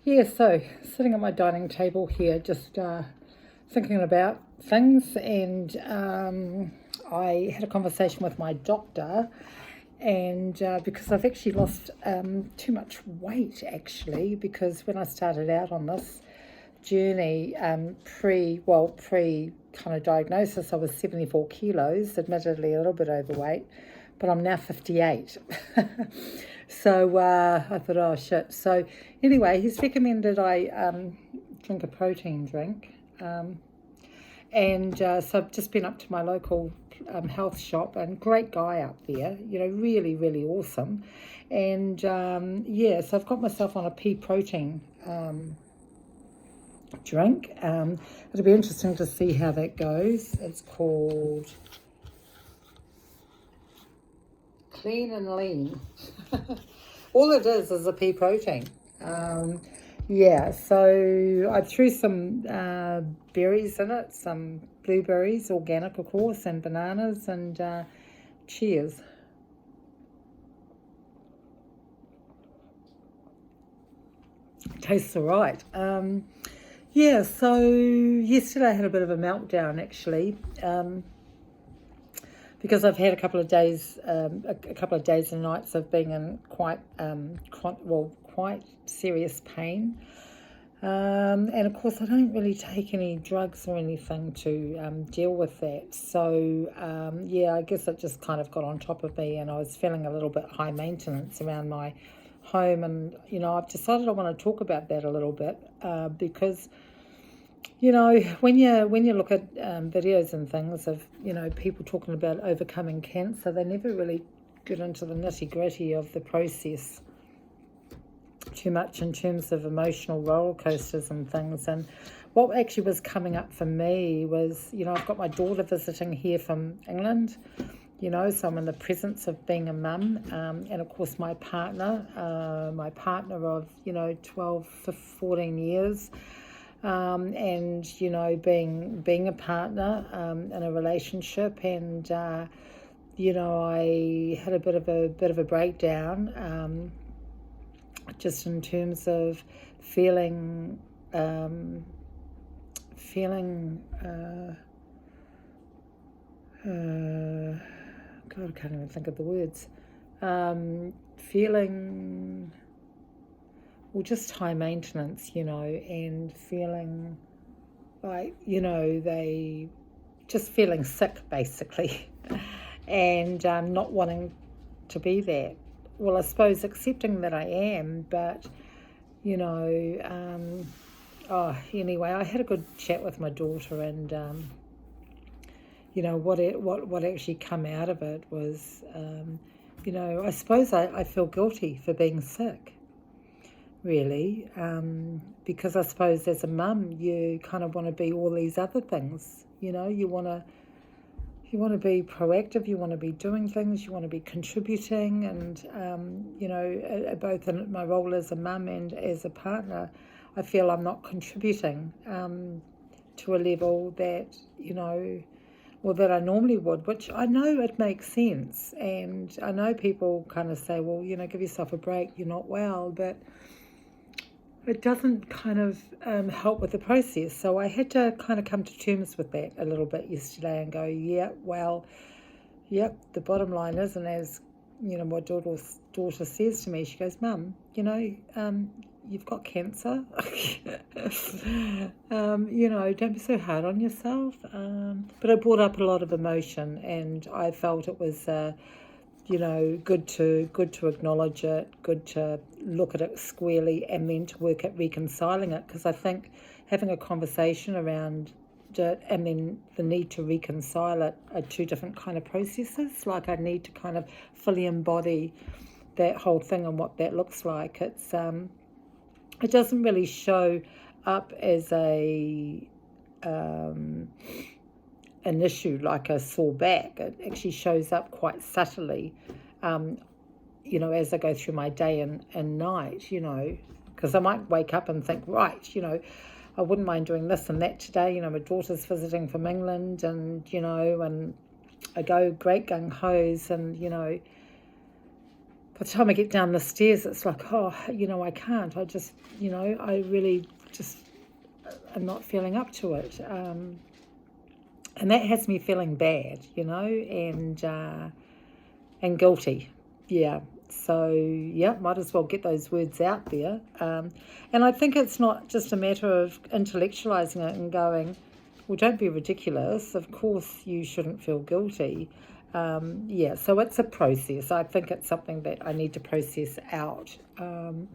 Yeah, so sitting at my dining table here, just thinking about things, and I had a conversation with my doctor, and because I've actually lost too much weight, actually, because when I started out on this journey, pre kind of diagnosis, I was 74 kilos, admittedly a little bit overweight, but I'm now 58. So I thought, oh shit. So anyway, he's recommended I drink a protein drink. So I've just been up to my local health shop, and great guy up there, really, really awesome. And so I've got myself on a pea protein drink. It'll be interesting to see how that goes. It's called Clean and Lean. All it is a pea protein. So I threw some berries in it, some blueberries, organic of course, and bananas, and cheers. Tastes all right. So yesterday I had a bit of a meltdown actually, because I've had a couple of days and nights of being in quite serious pain. And of course, I don't really take any drugs or anything to deal with that. So, I guess it just kind of got on top of me, and I was feeling a little bit high maintenance around my home. And, I've decided I want to talk about that a little bit because, when you look at videos and things of, people talking about overcoming cancer, they never really get into the nitty-gritty of the process too much in terms of emotional roller coasters and things. And what actually was coming up for me was, I've got my daughter visiting here from England, so I'm in the presence of being a mum, and of course my partner of 12 for 14 years, and being a partner in a relationship. And I had a bit of a breakdown, just in terms of feeling God, I can't even think of the words. Feeling, just high maintenance, and feeling like, they just feeling sick basically, and not wanting to be there. Well, I suppose accepting that I am, but anyway, I had a good chat with my daughter, and what actually come out of it was, I suppose I feel guilty for being sick, really, because I suppose as a mum, you kind of want to be all these other things. You want to be proactive, you want to be doing things, you want to be contributing, and both in my role as a mum and as a partner, I feel I'm not contributing to a level that that I normally would, which I know it makes sense. And I know people kind of say, well, give yourself a break, you're not well, but it doesn't kind of help with the process. So I had to kind of come to terms with that a little bit yesterday and go, the bottom line is, and as my daughter says to me, she goes, Mum, you've got cancer. Don't be so hard on yourself. But it brought up a lot of emotion, and I felt it was good to acknowledge it, good to look at it squarely, and then to work at reconciling it, because I think having a conversation around it and then the need to reconcile it are two different kind of processes. Like, I need to kind of fully embody that whole thing and what that looks like. It doesn't really show up as an issue like a sore back. It actually shows up quite subtly, as I go through my day and night, because I might wake up and think, right, I wouldn't mind doing this and that today. My daughter's visiting from England, and, and I go great gung-hos, and, by the time I get down the stairs, it's like, oh, I can't. I just, I really just am not feeling up to it. And that has me feeling bad, and guilty. Yeah. So, yeah, might as well get those words out there. And I think it's not just a matter of intellectualizing it and going, well, don't be ridiculous. Of course you shouldn't feel guilty. So it's a process. I think it's something that I need to process out. And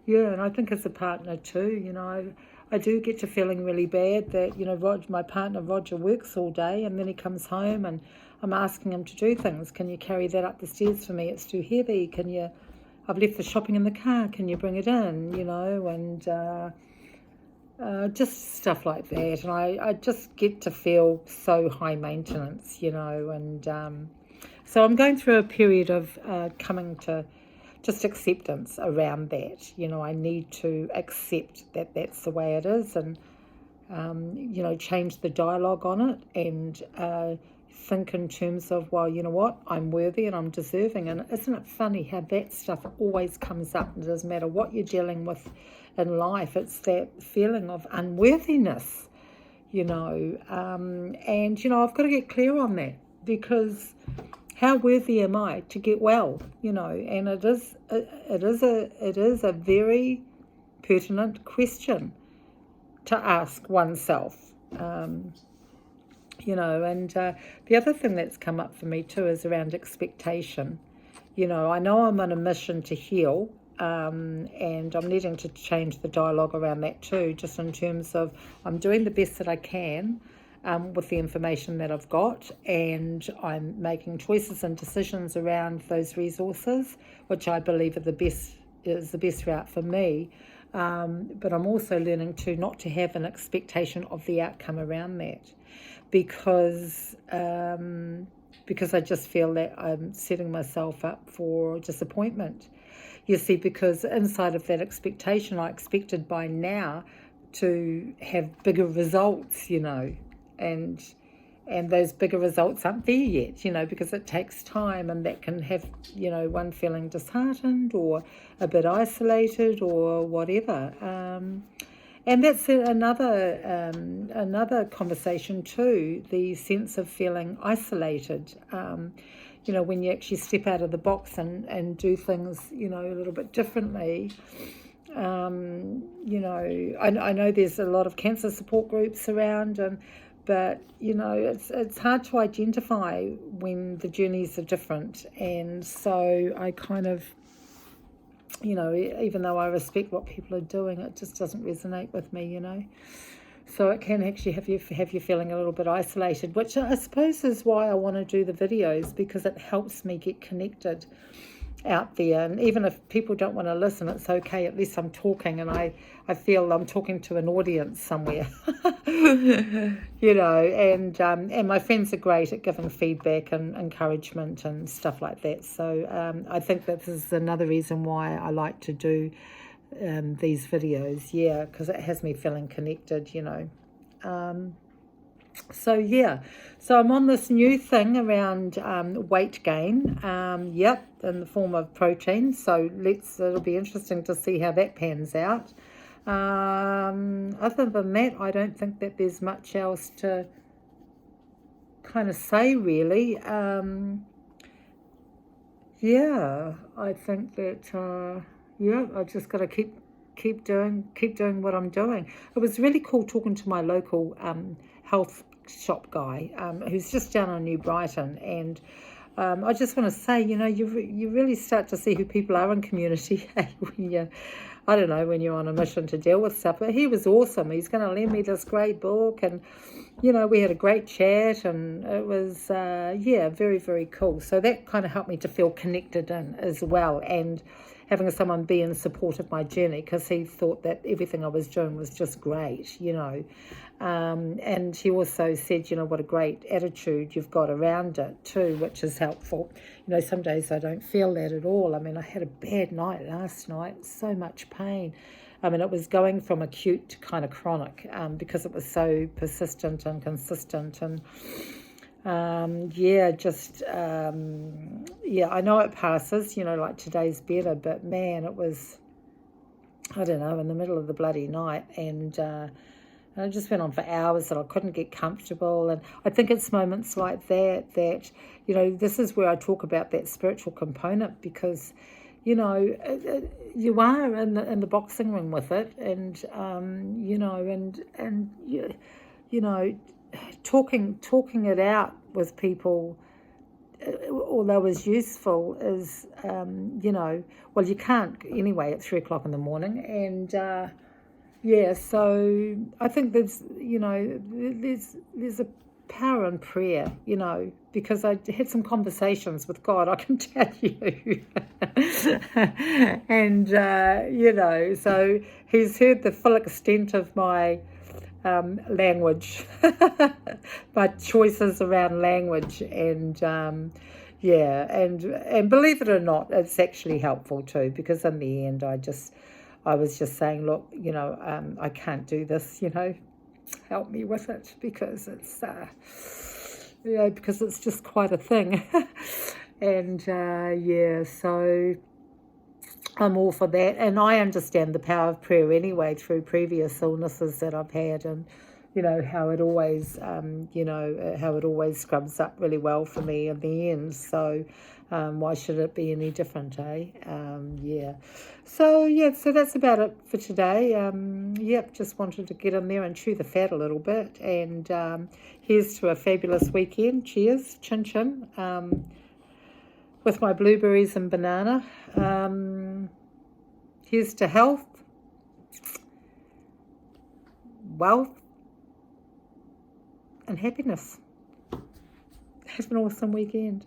I think as a partner too, I do get to feeling really bad that, my partner Roger works all day and then he comes home and I'm asking him to do things. Can you carry that up the stairs for me? It's too heavy. I've left the shopping in the car. Can you bring it in? And just stuff like that. And I just get to feel so high maintenance, and so I'm going through a period of coming to just acceptance around that. I need to accept that that's the way it is and, change the dialogue on it and think in terms of, well, you know what, I'm worthy and I'm deserving. And isn't it funny how that stuff always comes up? It doesn't matter what you're dealing with in life. It's that feeling of unworthiness, and, I've got to get clear on that because how worthy am I to get well, and it is a very pertinent question to ask oneself, and the other thing that's come up for me too is around expectation. I know I'm on a mission to heal, and I'm needing to change the dialogue around that too, just in terms of I'm doing the best that I can with the information that I've got, and I'm making choices and decisions around those resources, which I believe is the best route for me. But I'm also learning not to have an expectation of the outcome around that, because I just feel that I'm setting myself up for disappointment. You see, because inside of that expectation, I expected by now to have bigger results, and those bigger results aren't there yet, because it takes time, and that can have, one feeling disheartened or a bit isolated or whatever. And that's another conversation too, the sense of feeling isolated. When you actually step out of the box and do things, a little bit differently. I know there's a lot of cancer support groups around, but it's hard to identify when the journeys are different. And so I kind of, even though I respect what people are doing, it just doesn't resonate with me, So it can actually have you feeling a little bit isolated, which I suppose is why I want to do the videos, because it helps me get connected out there. And even if people don't want to listen, it's okay. At least I'm talking, and I feel I'm talking to an audience somewhere. And my friends are great at giving feedback and encouragement and stuff like that. So I think that this is another reason why I like to do these videos, because it has me feeling connected, So I'm on this new thing around weight gain, in the form of protein. So it'll be interesting to see how that pans out. Other than that, I don't think that there's much else to kind of say, really. I think that I just got to keep doing what I'm doing. It was really cool talking to my local health shop guy, who's just down on New Brighton, and I just want to say, you really start to see who people are in community when you're on a mission to deal with stuff. But he was awesome. He's going to lend me this great book, and we had a great chat, and it was very, very cool. So that kind of helped me to feel connected in as well, and having someone be in support of my journey, because he thought that everything I was doing was just great, and he also said, what a great attitude you've got around it too, which is helpful. Some days I don't feel that at all. I mean, I had a bad night last night, so much pain. I mean, it was going from acute to kind of chronic, because it was so persistent and consistent. And Yeah, just, yeah, I know it passes, like today's better, but man, it was, I don't know, in the middle of the bloody night, and it just went on for hours and I couldn't get comfortable. And I think it's moments like that, this is where I talk about that spiritual component, because, you are in the boxing ring with it, and, you know, talking it out with people, although is useful, is, well, you can't anyway at 3 o'clock in the morning. And, yeah, so I think there's a power in prayer, because I had some conversations with God, I can tell you. And, so he's heard the full extent of my language, my choices around language, and yeah, and believe it or not, it's actually helpful too, because in the end, I was just saying, look, I can't do this, help me with it, because it's just quite a thing. And yeah, so I'm all for that, and I understand the power of prayer anyway through previous illnesses that I've had, and how it always, how it always scrubs up really well for me in the end. So why should it be any different, eh? Yeah. So that's about it for today. Yep, just wanted to get in there and chew the fat a little bit, and here's to a fabulous weekend. Cheers, chin chin. With my blueberries and banana. Here's to health, wealth, and happiness. Have an awesome weekend.